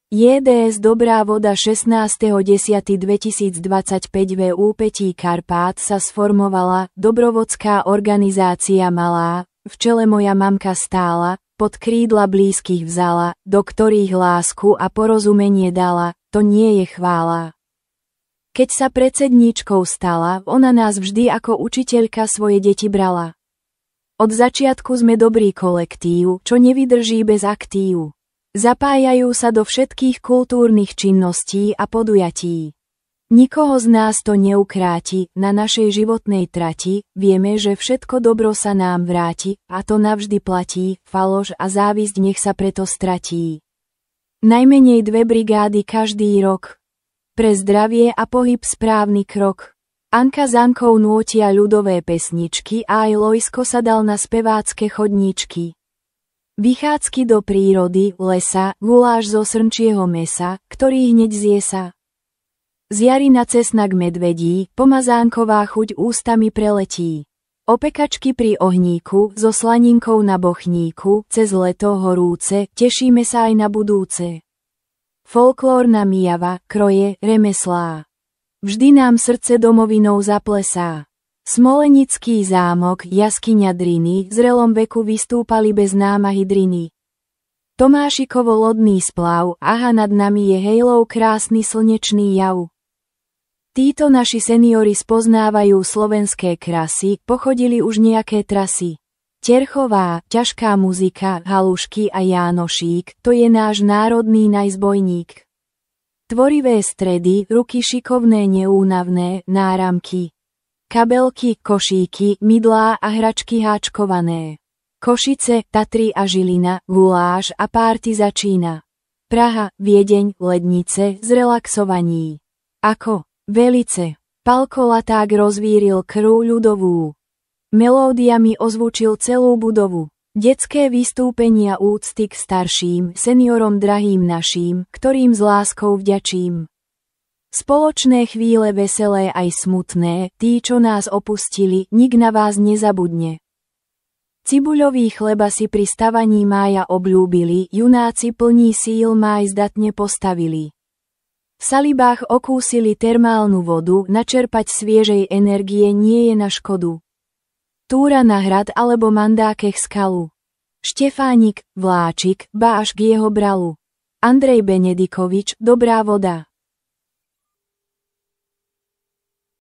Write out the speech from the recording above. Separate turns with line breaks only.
JDS Dobrá voda 16.10.2025 v úpetí Karpát sa sformovala dobrovodská organizácia malá, v čele moja mamka stála, pod krídla blízkych vzala, do ktorých lásku a porozumenie dala, to nie je chvála. Keď sa predsedníčkou stala, ona nás vždy ako učiteľka svoje deti brala. Od začiatku sme dobrý kolektív, čo nevydrží bez aktív. Zapájajú sa do všetkých kultúrnych činností a podujatí. Nikoho z nás to neukráti, na našej životnej trati, vieme, že všetko dobro sa nám vráti, a to navždy platí, faloš a závisť nech sa preto stratí. Najmenej 2 brigády každý rok. Pre zdravie a pohyb správny krok. Anka s Ankou nútia ľudové pesničky a aj Lojsko sa dal na spevácke chodníčky. Vychádzky do prírody, lesa, guláš zo srnčieho mesa, ktorý hneď zje sa. Z jary na cesnak medvedí, pomazánková chuť ústami preletí. Opekačky pri ohníku, so slaninkou na bochníku, cez leto horúce, tešíme sa aj na budúce. Folklórna mijava, kroje, remeslá. Vždy nám srdce domovinou zaplesá. Smolenický zámok, jaskyňa Driny, v zrelom veku vystúpali bez námahy driny. Tomášikovo lodný splav, aha nad nami je hejlou krásny slnečný jav. Títo naši seniori spoznávajú slovenské krasy, pochodili už nejaké trasy. Terchová, ťažká muzika, Halušky a Jánošík, to je náš národný najzbojník. Tvorivé stredy, ruky šikovné neúnavné, náramky. Kabelky, košíky, mydlá a hračky háčkované. Košice, Tatry a Žilina, guláš a párty začína. Praha, Viedeň, Lednice, zrelaxovaní. Ako Velice, Palko Laták rozvíril krv ľudovú. Melódiami ozvučil celú budovu. Detské vystúpenia úcty k starším, seniorom drahým naším, ktorým s láskou vďačím. Spoločné chvíle veselé aj smutné, tí, čo nás opustili, nik na vás nezabudne. Cibuľový chleba si pri stavaní mája obľúbili, junáci plní síl máj zdatne postavili. V salibách okúsili termálnu vodu, načerpať sviežej energie nie je na škodu. Túra na hrad alebo Mandákech skalu. Štefánik, Vláčik, ba až k jeho bralu. Andrej Benedikovič, Dobrá voda.